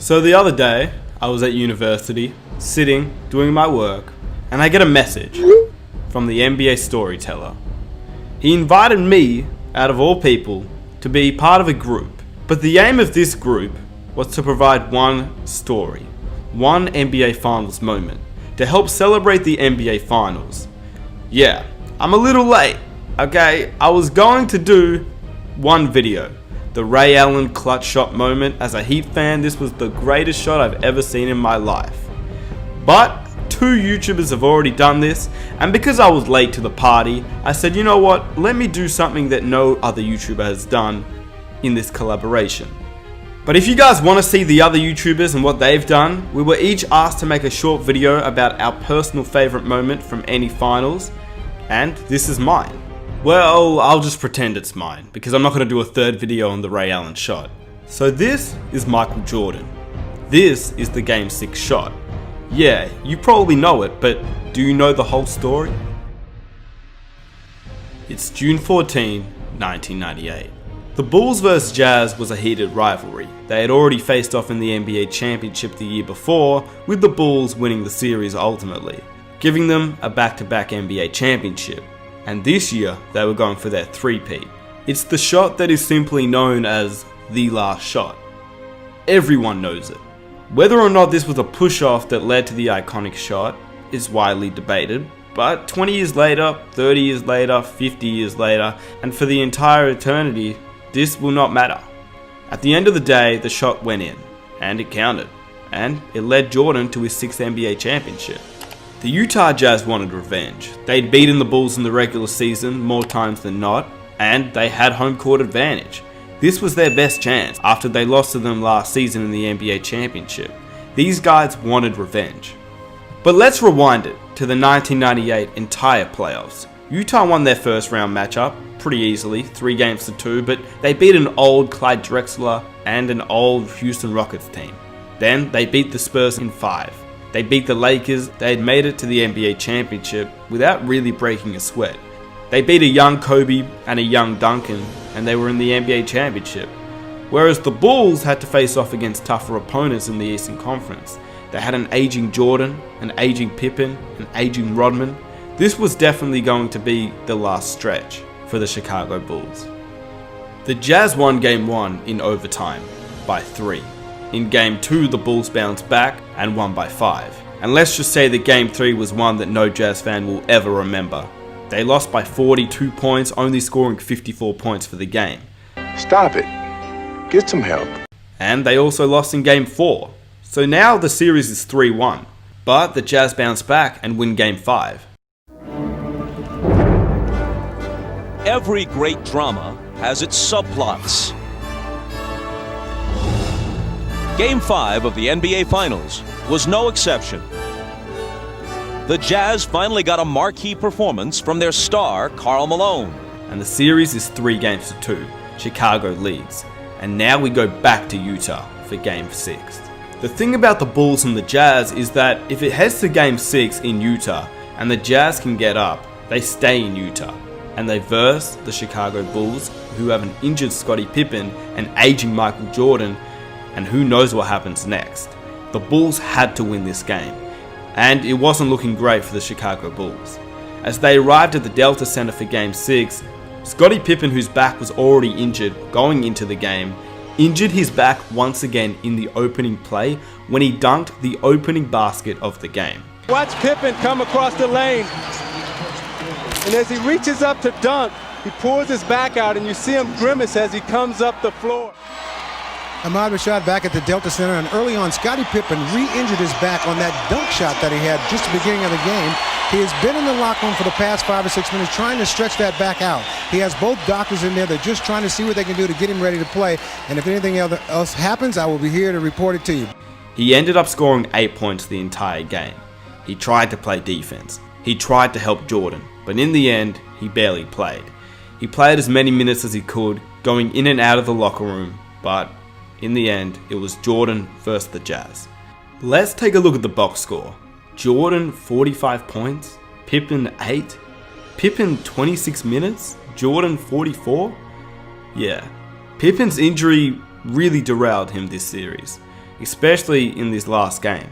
So the other day, I was at university, sitting, doing my work, and I get a message from the NBA storyteller. He invited me, out of all people, to be part of a group. But the aim of this group was to provide one story, one NBA Finals moment, to help celebrate the NBA Finals. Yeah, I'm a little late, okay? I was going to do one video. The Ray Allen clutch shot moment. As a Heat fan, this was the greatest shot I've ever seen in my life. But two YouTubers have already done this, and because I was late to the party, I said, you know what, let me do something that no other YouTuber has done in this collaboration. But if you guys want to see the other YouTubers and what they've done, we were each asked to make a short video about our personal favourite moment from any finals, and this is mine. Well, I'll just pretend it's mine, because I'm not going to do a third video on the Ray Allen shot. So this is Michael Jordan. This is the Game 6 shot. Yeah, you probably know it, but do you know the whole story? It's June 14, 1998. The Bulls vs Jazz was a heated rivalry. They had already faced off in the NBA Championship the year before, with the Bulls winning the series ultimately, giving them a back-to-back NBA Championship. And this year, they were going for their three-peat. It's the shot that is simply known as the last shot. Everyone knows it. Whether or not this was a push-off that led to the iconic shot is widely debated, but 20 years later, 30 years later, 50 years later, and for the entire eternity, this will not matter. At the end of the day, the shot went in, and it counted, and it led Jordan to his 6th NBA championship. The Utah Jazz wanted revenge. They'd beaten the Bulls in the regular season more times than not, and they had home court advantage. This was their best chance after they lost to them last season in the NBA Championship. These guys wanted revenge. But let's rewind it to the 1998 entire playoffs. Utah won their first round matchup pretty easily, 3-2, but they beat an old Clyde Drexler and an old Houston Rockets team. Then they beat the Spurs in 5. They beat the Lakers. They had made it to the NBA Championship without really breaking a sweat. They beat a young Kobe and a young Duncan, and they were in the NBA Championship. Whereas the Bulls had to face off against tougher opponents in the Eastern Conference. They had an aging Jordan, an aging Pippen, an aging Rodman. This was definitely going to be the last stretch for the Chicago Bulls. The Jazz won Game 1 in overtime by 3. In Game 2, the Bulls bounced back and won by 5. And let's just say that Game 3 was one that no Jazz fan will ever remember. They lost by 42 points, only scoring 54 points for the game. Stop it. Get some help. And they also lost in Game 4. So now the series is 3-1. But the Jazz bounce back and win Game 5. Every great drama has its subplots. Game 5 of the NBA Finals was no exception. The Jazz finally got a marquee performance from their star, Karl Malone. And the series is 3-2. Chicago leads. And now we go back to Utah for Game 6. The thing about the Bulls and the Jazz is that if it heads to Game 6 in Utah and the Jazz can get up, they stay in Utah. And they verse the Chicago Bulls, who have an injured Scottie Pippen and aging Michael Jordan, and who knows what happens next. The Bulls had to win this game, and it wasn't looking great for the Chicago Bulls. As they arrived at the Delta Center for Game 6, Scottie Pippen, whose back was already injured going into the game, injured his back once again in the opening play when he dunked the opening basket of the game. Watch Pippen come across the lane, and as he reaches up to dunk, he pulls his back out, and you see him grimace as he comes up the floor. Ahmad Rashad back at the Delta Center, and early on, Scottie Pippen re-injured his back on that dunk shot that he had just at the beginning of the game. He has been in the locker room for the past 5 or 6 minutes trying to stretch that back out. He has both doctors in there. They're just trying to see what they can do to get him ready to play. And if anything else happens, I will be here to report it to you. He ended up scoring 8 points the entire game. He tried to play defense. He tried to help Jordan, but in the end, he barely played. He played as many minutes as he could, going in and out of the locker room, but in the end, it was Jordan versus the Jazz. Let's take a look at the box score. Jordan 45 points, Pippen 8, Pippen 26 minutes, Jordan 44? Yeah, Pippen's injury really derailed him this series. especially in this last game.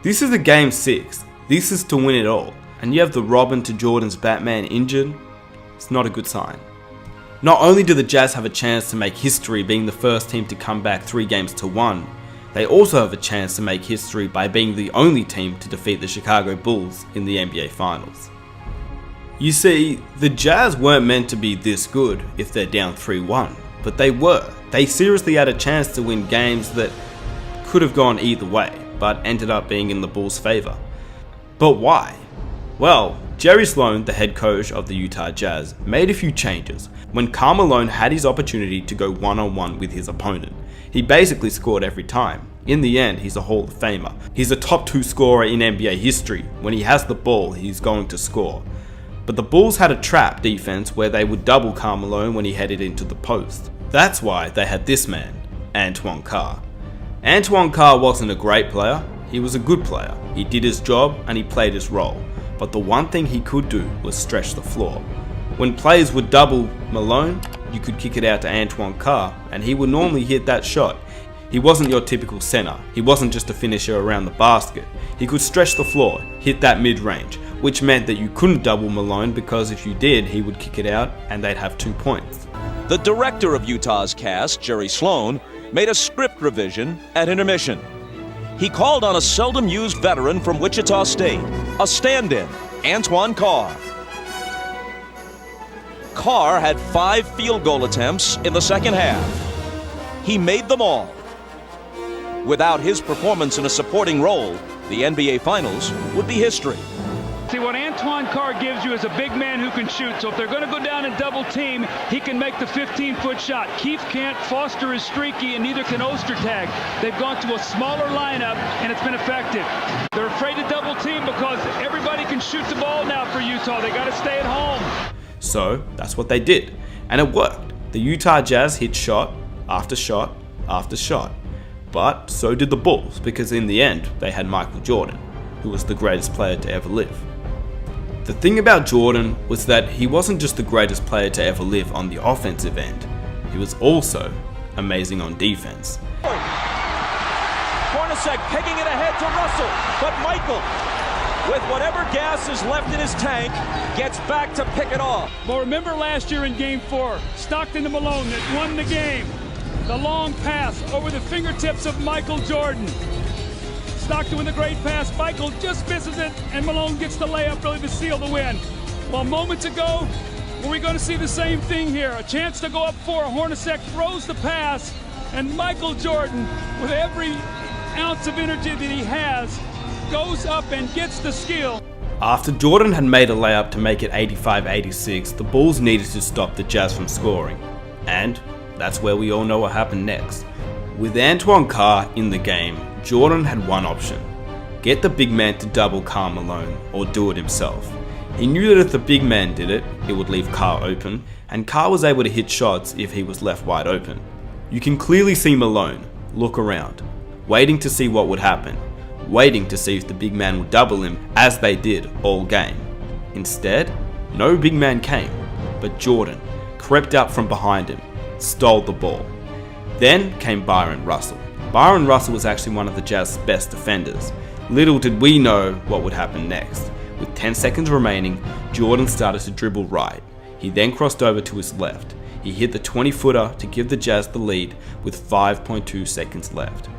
This is a game 6, this is to win it all, and you have the Robin to Jordan's Batman injured. It's not a good sign. Not only do the Jazz have a chance to make history being the first team to come back 3-1, they also have a chance to make history by being the only team to defeat the Chicago Bulls in the NBA Finals. You see, the Jazz weren't meant to be this good if they're down 3-1, but they were. They seriously had a chance to win games that could have gone either way, but ended up being in the Bulls' favour. But why? Well, Jerry Sloan, the head coach of the Utah Jazz, made a few changes when Karl Malone had his opportunity to go one-on-one with his opponent. He basically scored every time. In the end, he's a Hall of Famer. He's a top 2 scorer in NBA history. When he has the ball, he's going to score. But the Bulls had a trap defense where they would double Karl Malone when he headed into the post. That's why they had this man, Antoine Carr. Antoine Carr wasn't a great player, he was a good player. He did his job and he played his role. But the one thing he could do was stretch the floor. When players would double Malone, you could kick it out to Antoine Carr and he would normally hit that shot. He wasn't your typical center. He wasn't just a finisher around the basket. He could stretch the floor, hit that mid-range, which meant that you couldn't double Malone because if you did, he would kick it out and they'd have 2 points. The director of Utah's cast, Jerry Sloan, made a script revision at intermission. He called on a seldom-used veteran from Wichita State, a stand-in, Antoine Carr. Carr had 5 field goal attempts in the second half. He made them all. Without his performance in a supporting role, the NBA Finals would be history. See, what Antoine Carr gives you is a big man who can shoot. So if they're going to go down and double team, he can make the 15-foot shot. Keith can't, Foster is streaky, and neither can Ostertag. They've gone to a smaller lineup, and it's been effective. They're afraid to double team because everybody can shoot the ball now for Utah. They got to stay at home. So that's what they did, and it worked. The Utah Jazz hit shot after shot after shot. But so did the Bulls, because in the end, they had Michael Jordan, who was the greatest player to ever live. The thing about Jordan was that he wasn't just the greatest player to ever live on the offensive end, he was also amazing on defense. Hornacek pegging it ahead to Russell, but Michael, with whatever gas is left in his tank, gets back to pick it off. Well, remember last year in Game 4, Stockton to Malone that won the game. The long pass over the fingertips of Michael Jordan. Stockton with a great pass. Michael just misses it, and Malone gets the layup really to seal the win. Well, moments ago, were we going to see the same thing here? A chance to go up 4. Hornacek throws the pass, and Michael Jordan, with every ounce of energy that he has, goes up and gets the steal. After Jordan had made a layup to make it 85-86, the Bulls needed to stop the Jazz from scoring. And that's where we all know what happened next. With Antoine Carr in the game, Jordan had one option: get the big man to double Karl Malone or do it himself. He knew that if the big man did it, it would leave Carr open, and Carr was able to hit shots if he was left wide open. You can clearly see Malone look around, waiting to see what would happen, waiting to see if the big man would double him, as they did all game. Instead, no big man came, but Jordan crept up from behind him, stole the ball. Then came Byron Russell. Byron Russell was actually one of the Jazz's best defenders. Little did we know what would happen next. With 10 seconds remaining, Jordan started to dribble right. He then crossed over to his left. He hit the 20-footer to give the Jazz the lead with 5.2 seconds left.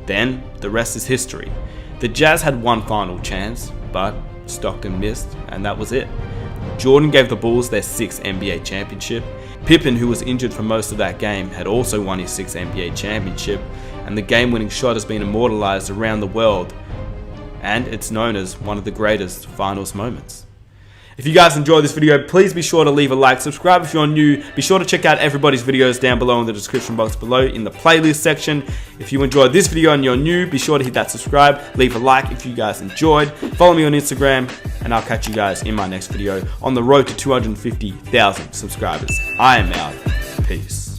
Then, the rest is history. The Jazz had one final chance, but Stockton missed, and that was it. Jordan gave the Bulls their 6th NBA championship. Pippen, who was injured for most of that game, had also won his 6th NBA championship, and the game-winning shot has been immortalized around the world, and it's known as one of the greatest finals moments. If you guys enjoyed this video, please be sure to leave a like, subscribe if you're new, be sure to check out everybody's videos down below in the description box below in the playlist section. If you enjoyed this video and you're new, be sure to hit that subscribe, leave a like if you guys enjoyed, follow me on Instagram, and I'll catch you guys in my next video on the road to 250,000 subscribers. I am out. Peace.